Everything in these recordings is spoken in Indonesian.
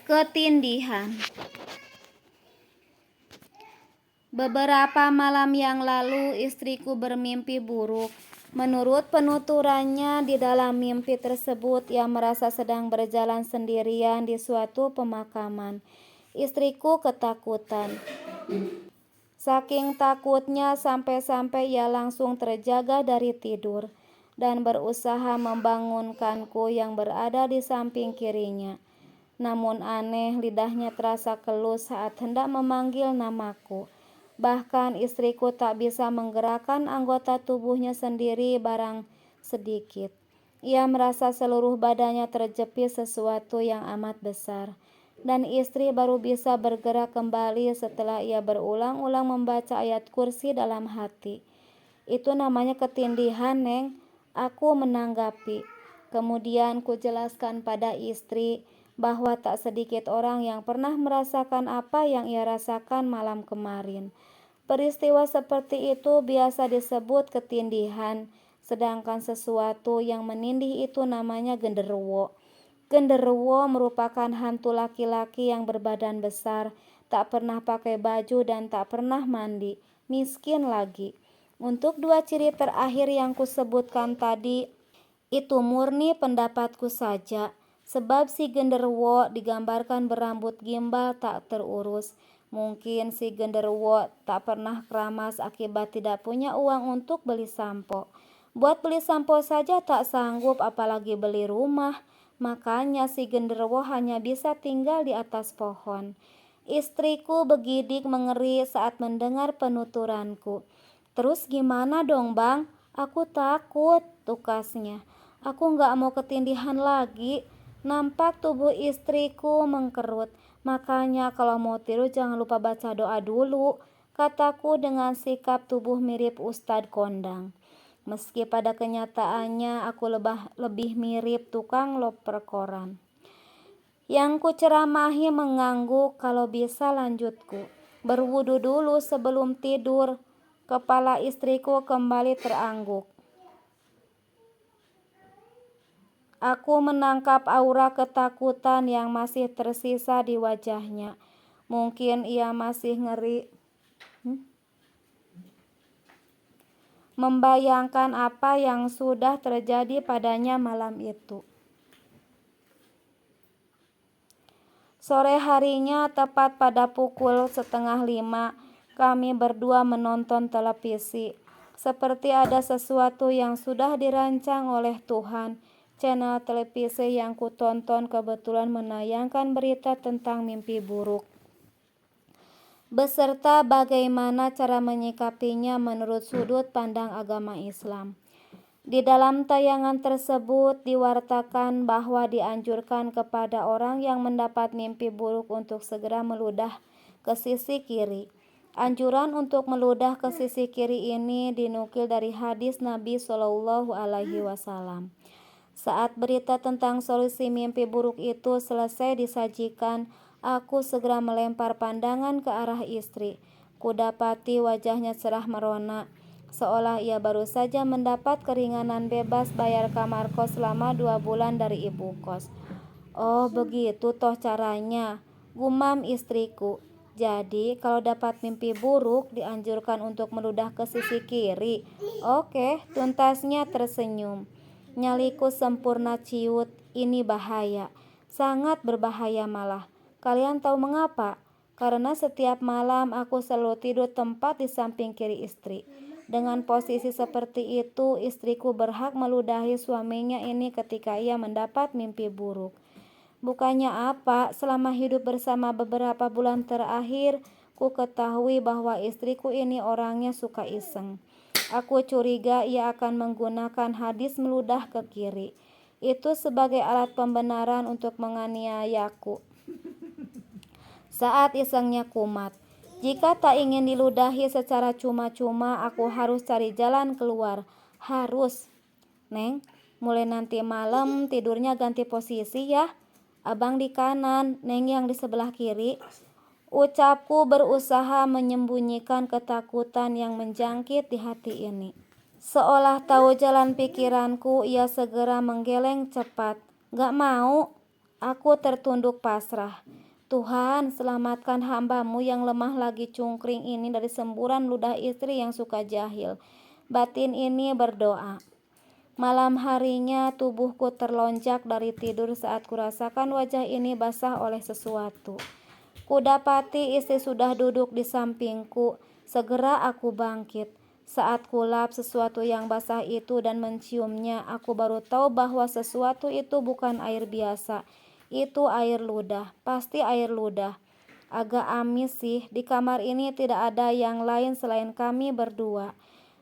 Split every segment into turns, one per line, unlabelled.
Ketindihan. Beberapa malam yang lalu istriku bermimpi buruk. Menurut penuturannya, di dalam mimpi tersebut ia merasa sedang berjalan sendirian di suatu pemakaman. Istriku ketakutan. Saking takutnya sampai-sampai ia langsung terjaga dari tidur dan berusaha membangunkanku yang berada di samping kirinya. Namun aneh, lidahnya terasa keluh saat hendak memanggil namaku. Bahkan istriku tak bisa menggerakkan anggota tubuhnya sendiri barang sedikit. Ia merasa seluruh badannya terjepit sesuatu yang amat besar. Dan istri baru bisa bergerak kembali setelah ia berulang-ulang membaca ayat kursi dalam hati. Itu namanya ketindihan, Neng. Aku menanggapi. Kemudian kujelaskan pada istri bahwa tak sedikit orang yang pernah merasakan apa yang ia rasakan malam kemarin. Peristiwa seperti itu biasa disebut ketindihan, sedangkan sesuatu yang menindih itu namanya genderuwo. Genderuwo merupakan hantu laki-laki yang berbadan besar, tak pernah pakai baju dan tak pernah mandi, miskin lagi. Untuk dua ciri terakhir yang kusebutkan tadi, itu murni pendapatku saja. Sebab si genderuwo digambarkan berambut gimbal tak terurus. Mungkin si genderuwo tak pernah keramas akibat tidak punya uang untuk beli sampo. Buat beli sampo saja tak sanggup, apalagi beli rumah. Makanya si genderuwo hanya bisa tinggal di atas pohon. Istriku begidik mengeri saat mendengar penuturanku. Terus gimana dong, Bang? Aku takut, tukasnya. Aku gak mau ketindihan lagi. Nampak tubuh istriku mengkerut. Makanya kalau mau tidur jangan lupa baca doa dulu, kataku dengan sikap tubuh mirip Ustadz Kondang. Meski pada kenyataannya aku lebih mirip tukang loper koran. Yang kuceramahi mengangguk. Kalau bisa lanjutku. Berwudu dulu sebelum tidur. Kepala istriku kembali terangguk. Aku menangkap aura ketakutan yang masih tersisa di wajahnya. Mungkin ia masih ngeri membayangkan apa yang sudah terjadi padanya malam itu. Sore harinya, tepat pada pukul 4:30, kami berdua menonton televisi. Seperti ada sesuatu yang sudah dirancang oleh Tuhan. Channel televisi yang kutonton kebetulan menayangkan berita tentang mimpi buruk, beserta bagaimana cara menyikapinya menurut sudut pandang agama Islam. Di dalam tayangan tersebut diwartakan bahwa dianjurkan kepada orang yang mendapat mimpi buruk untuk segera meludah ke sisi kiri. Anjuran untuk meludah ke sisi kiri ini dinukil dari hadis Nabi Shallallahu Alaihi Wasallam. Saat berita tentang solusi mimpi buruk itu selesai disajikan, aku segera melempar pandangan ke arah istri. Kudapati wajahnya cerah merona, seolah ia baru saja mendapat keringanan bebas bayar kamar kos selama 2 bulan dari ibu kos. Oh begitu toh caranya, gumam istriku. Jadi kalau dapat mimpi buruk dianjurkan untuk meludah ke sisi kiri. Oke, tuntasnya tersenyum. Nyaliku sempurna ciut. Ini bahaya, sangat berbahaya malah. Kalian tahu mengapa? Karena setiap malam aku selalu tidur tepat di samping kiri istri. Dengan posisi seperti itu, istriku berhak meludahi suaminya ini ketika ia mendapat mimpi buruk. Bukannya apa, selama hidup bersama beberapa bulan terakhir, ku ketahui bahwa istriku ini orangnya suka iseng. Aku curiga ia akan menggunakan hadis meludah ke kiri itu sebagai alat pembenaran untuk menganiayaku saat isengnya kumat. Jika tak ingin diludahi secara cuma-cuma, aku harus cari jalan keluar. Harus. Neng, mulai nanti malam tidurnya ganti posisi ya. Abang di kanan, Neng yang di sebelah kiri. Ucapku berusaha menyembunyikan ketakutan yang menjangkit di hati ini. Seolah tahu jalan pikiranku, ia segera menggeleng cepat. Gak mau. Aku tertunduk pasrah. Tuhan, selamatkan hamba-Mu yang lemah lagi cungkring ini dari semburan ludah istri yang suka jahil. Batin ini berdoa. Malam harinya tubuhku terlonjak dari tidur saat kurasakan wajah ini basah oleh sesuatu. Kudapati istri sudah duduk di sampingku. Segera aku bangkit. Saat kulap sesuatu yang basah itu dan menciumnya, aku baru tahu bahwa sesuatu itu bukan air biasa. Itu air ludah, pasti air ludah. Agak amis sih, di kamar ini tidak ada yang lain selain kami berdua.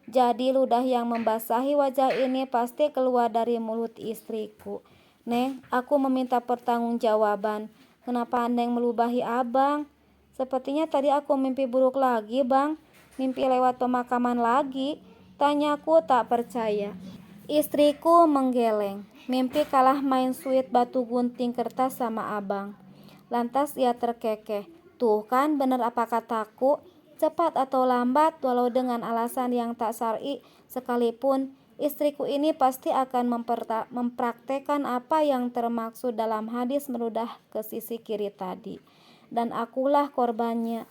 Jadi ludah yang membasahi wajah ini pasti keluar dari mulut istriku. Neng, aku meminta pertanggungjawaban. Kenapa Neng melubahi abang? Sepertinya tadi aku mimpi buruk lagi, Bang. Mimpi lewat pemakaman lagi. Tanyaku tak percaya. Istriku menggeleng. Mimpi kalah main suit batu gunting kertas sama abang. Lantas ia terkekeh. Tuh kan benar apa kataku. Cepat atau lambat, walau dengan alasan yang tak syar'i sekalipun, istriku ini pasti akan mempraktekkan apa yang termaksud dalam hadis meludah ke sisi kiri tadi. Dan akulah korbannya.